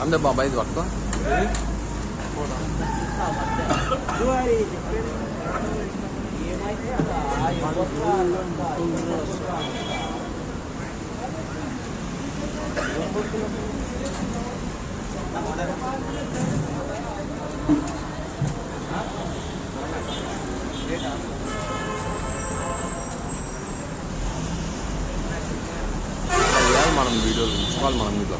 अंदर बाबा इस वक्त మనం వీడియోలు ఉంచుకోవాలి మనం మీతో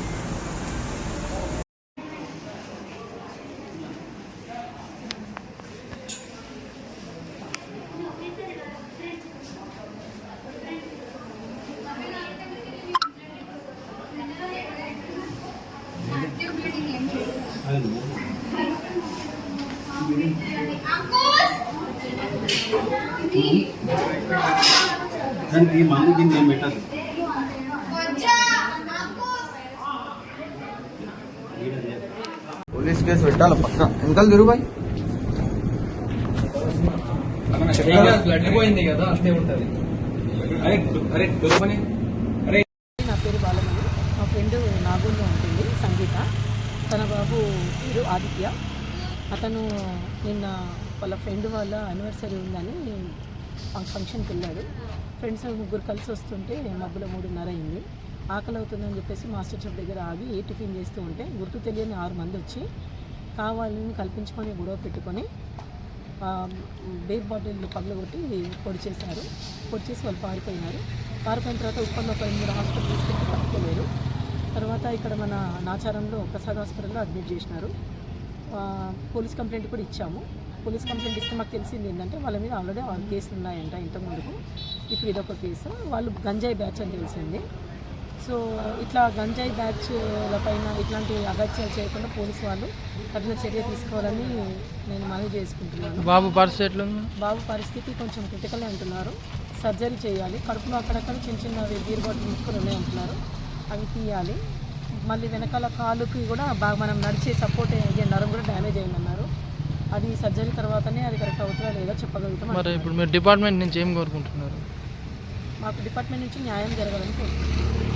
ఈ మందు కింద ఏం పెట్టదు పోలీస్ కేసు పెట్టాలి పక్క ఇంకా తిరుగు భాయ్ బ్లడ్ పోయింది కదా అంతే ఉంటుంది. నా పేరు బాలమణి. మా ఫ్రెండ్ నాగూర్లో ఉంటుంది సంగీత. తన బాబు పేరు ఆదిత్య. అతను నిన్న వాళ్ళ ఫ్రెండ్ వాళ్ళ యానివర్సరీ ఉందని ఫంక్షన్కి వెళ్ళాడు. ఫ్రెండ్స్ ముగ్గురు కలిసి వస్తుంటే మబ్బుల 3:30 అయింది. ఆకలి అవుతుందని చెప్పేసి మాస్టర్ షెఫ్ దగ్గర ఆగి టిఫిన్ చేస్తూ ఉంటే గుర్తు తెలియని 6 మంది వచ్చి కావాలని కల్పించుకొని గొడవ పెట్టుకొని బేర్ బాటిల్ పగలగొట్టి పొడి చేశారు. పొడి చేసి వాళ్ళు పారిపోయిన తర్వాత ఉప్పల్లో 3 హాస్పిటల్ తీసుకెళ్ళి పట్టుకోలేరు. తర్వాత ఇక్కడ మన నాచారంలో ప్రసాద్ హాస్పిటల్లో అడ్మిట్ చేసినారు. పోలీస్ కంప్లైంట్ కూడా ఇచ్చాము. పోలీస్ కంప్లైంట్ ఇస్తే మాకు తెలిసింది ఏంటంటే వాళ్ళ మీద ఆల్రెడీ 6 కేసులు ఉన్నాయంట ఇంతకుముందుకు. ఇప్పుడు ఇదొక కేసు. వాళ్ళు గంజాయి బ్యాచ్ అని తెలిసింది. సో ఇట్లా గంజాయి బ్యాచ్ల పైన ఇట్లాంటి అగత్యాలు చేయకుండా పోలీసు వాళ్ళు కఠిన చర్య తీసుకోవాలని నేను మనవి చేసుకుంటున్నాను. బాబు పరిస్థితి కొంచెం క్రిటికల్ అంటున్నారు. సర్జరీ చేయాలి. కడుపులో అక్కడక్కడ చిన్న బీర్ బాటిల్ ముక్కలు ఉన్నాయి అంటున్నారు. అవి తీయాలి. మళ్ళీ వెనకాల కాలుకి కూడా బాగా మనం నడిచే సపోర్ట్ అయ్యే నరం కూడా డ్యామేజ్ అయిందన్నారు. అది సర్జరీ తర్వాతనే అది కరెక్ట్ అవుతుందా లేదా చెప్పగలుగుతాం. మరి ఇప్పుడు మీరు డిపార్ట్మెంట్ నుంచి ఏం కోరుకుంటున్నారు? మాకు డిపార్ట్మెంట్ నుంచి న్యాయం జరగాలని కోరుకుంటున్నాం.